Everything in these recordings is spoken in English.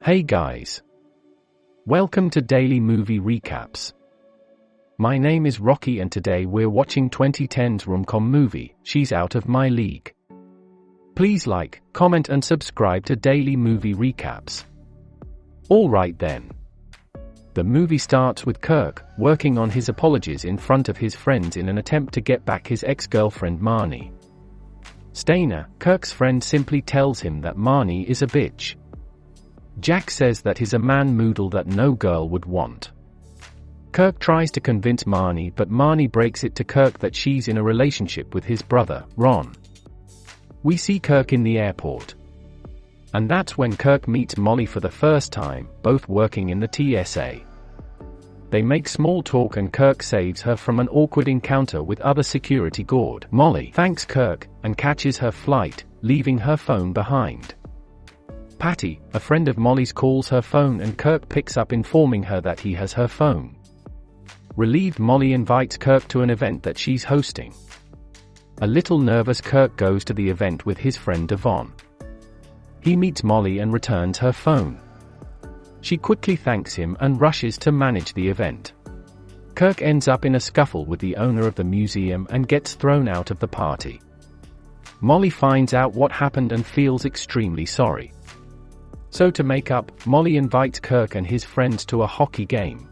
Hey guys. Welcome to Daily Movie Recaps. My name is Rocky and today we're watching 2010's rom-com movie, She's Out of My League. Please like, comment and subscribe to Daily Movie Recaps. Alright then. The movie starts with Kirk, working on his apologies in front of his friends in an attempt to get back his ex-girlfriend Marnie. Stainer, Kirk's friend, simply tells him that Marnie is a bitch. Jack says that he's a man model that no girl would want. Kirk tries to convince Marnie, but Marnie breaks it to Kirk that she's in a relationship with his brother, Ron. We see Kirk in the airport. And that's when Kirk meets Molly for the first time, both working in the TSA. They make small talk and Kirk saves her from an awkward encounter with other security guard. Molly thanks Kirk and catches her flight, leaving her phone behind. Patty, a friend of Molly's, calls her phone and Kirk picks up, informing her that he has her phone. Relieved, Molly invites Kirk to an event that she's hosting. A little nervous, Kirk goes to the event with his friend Devon. He meets Molly and returns her phone. She quickly thanks him and rushes to manage the event. Kirk ends up in a scuffle with the owner of the museum and gets thrown out of the party. Molly finds out what happened and feels extremely sorry. So to make up, Molly invites Kirk and his friends to a hockey game.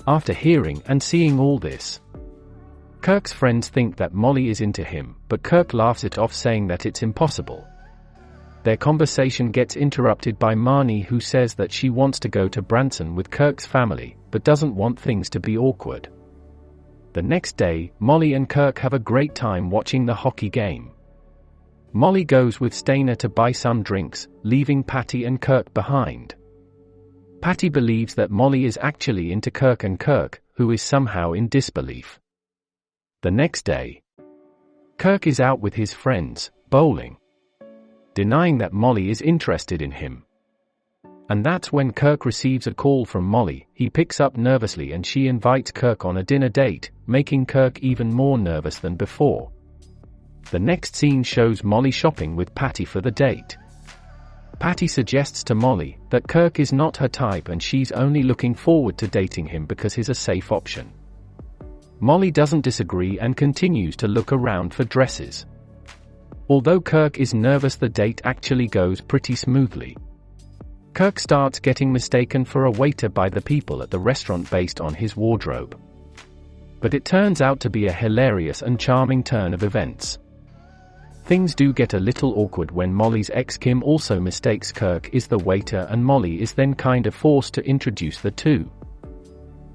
After hearing and seeing all this, Kirk's friends think that Molly is into him, but Kirk laughs it off, saying that it's impossible. Their conversation gets interrupted by Marnie, who says that she wants to go to Branson with Kirk's family, but doesn't want things to be awkward. The next day, Molly and Kirk have a great time watching the hockey game. Molly goes with Stainer to buy some drinks, leaving Patty and Kirk behind. Patty believes that Molly is actually into Kirk, and Kirk, who is somehow in disbelief. The next day, Kirk is out with his friends, bowling, denying that Molly is interested in him. And that's when Kirk receives a call from Molly. He picks up nervously and she invites Kirk on a dinner date, making Kirk even more nervous than before. The next scene shows Molly shopping with Patty for the date. Patty suggests to Molly that Kirk is not her type and she's only looking forward to dating him because he's a safe option. Molly doesn't disagree and continues to look around for dresses. Although Kirk is nervous, the date actually goes pretty smoothly. Kirk starts getting mistaken for a waiter by the people at the restaurant based on his wardrobe. But it turns out to be a hilarious and charming turn of events. Things do get a little awkward when Molly's ex Kim also mistakes Kirk is the waiter, and Molly is then kind of forced to introduce the two.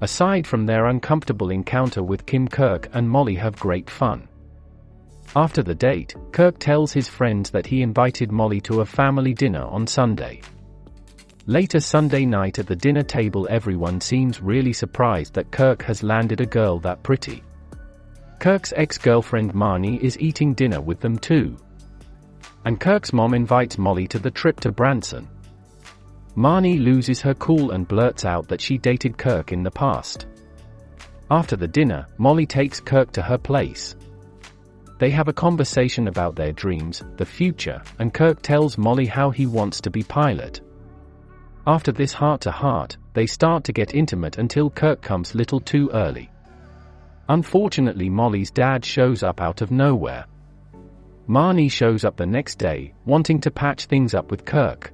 Aside from their uncomfortable encounter with Kim, Kirk and Molly have great fun. After the date, Kirk tells his friends that he invited Molly to a family dinner on Sunday. Later Sunday night at the dinner table, everyone seems really surprised that Kirk has landed a girl that pretty. Kirk's ex-girlfriend Marnie is eating dinner with them too. And Kirk's mom invites Molly to the trip to Branson. Marnie loses her cool and blurts out that she dated Kirk in the past. After the dinner, Molly takes Kirk to her place. They have a conversation about their dreams, the future, and Kirk tells Molly how he wants to be pilot. After this heart-to-heart, they start to get intimate until Kirk comes a little too early. Unfortunately, Molly's dad shows up out of nowhere. Marnie shows up the next day, wanting to patch things up with Kirk.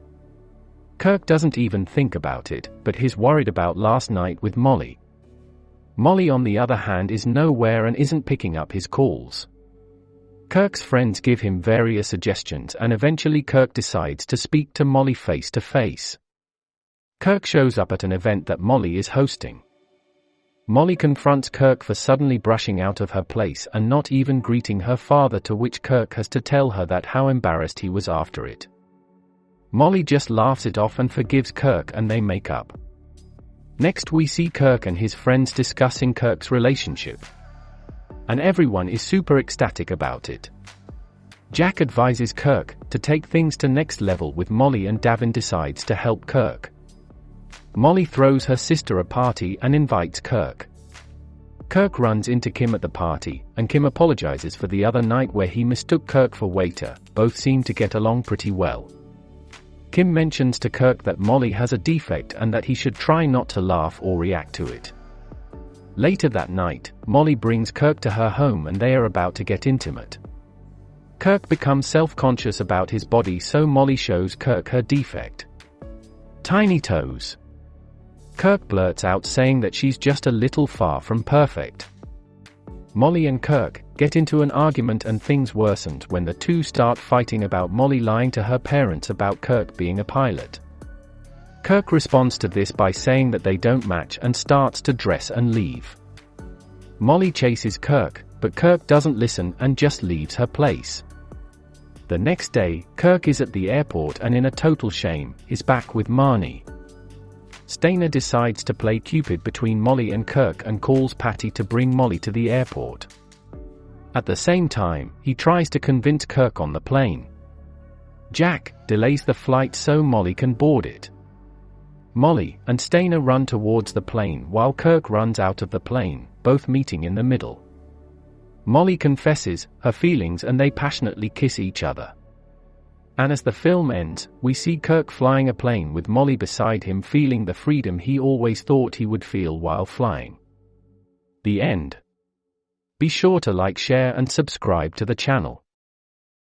Kirk doesn't even think about it, but he's worried about last night with Molly. Molly, on the other hand, is nowhere and isn't picking up his calls. Kirk's friends give him various suggestions and eventually Kirk decides to speak to Molly face to face. Kirk shows up at an event that Molly is hosting. Molly confronts Kirk for suddenly brushing out of her place and not even greeting her father, to which Kirk has to tell her that how embarrassed he was after it. Molly just laughs it off and forgives Kirk, and they make up. Next we see Kirk and his friends discussing Kirk's relationship. And everyone is super ecstatic about it. Jack advises Kirk to take things to next level with Molly, and Davin decides to help Kirk. Molly throws her sister a party and invites Kirk. Kirk runs into Kim at the party, and Kim apologizes for the other night where he mistook Kirk for waiter. Both seem to get along pretty well. Kim mentions to Kirk that Molly has a defect and that he should try not to laugh or react to it. Later that night, Molly brings Kirk to her home and they are about to get intimate. Kirk becomes self-conscious about his body, so Molly shows Kirk her defect. Tiny toes. Kirk blurts out saying that she's just a little far from perfect. Molly and Kirk get into an argument and things worsened when the two start fighting about Molly lying to her parents about Kirk being a pilot. Kirk responds to this by saying that they don't match and starts to dress and leave. Molly chases Kirk, but Kirk doesn't listen and just leaves her place. The next day, Kirk is at the airport and in a total shame, is back with Marnie. Stainer decides to play Cupid between Molly and Kirk and calls Patty to bring Molly to the airport. At the same time, he tries to convince Kirk on the plane. Jack delays the flight so Molly can board it. Molly and Stainer run towards the plane while Kirk runs out of the plane, both meeting in the middle. Molly confesses her feelings and they passionately kiss each other. And as the film ends, we see Kirk flying a plane with Molly beside him, feeling the freedom he always thought he would feel while flying. The end. Be sure to like, share and subscribe to the channel.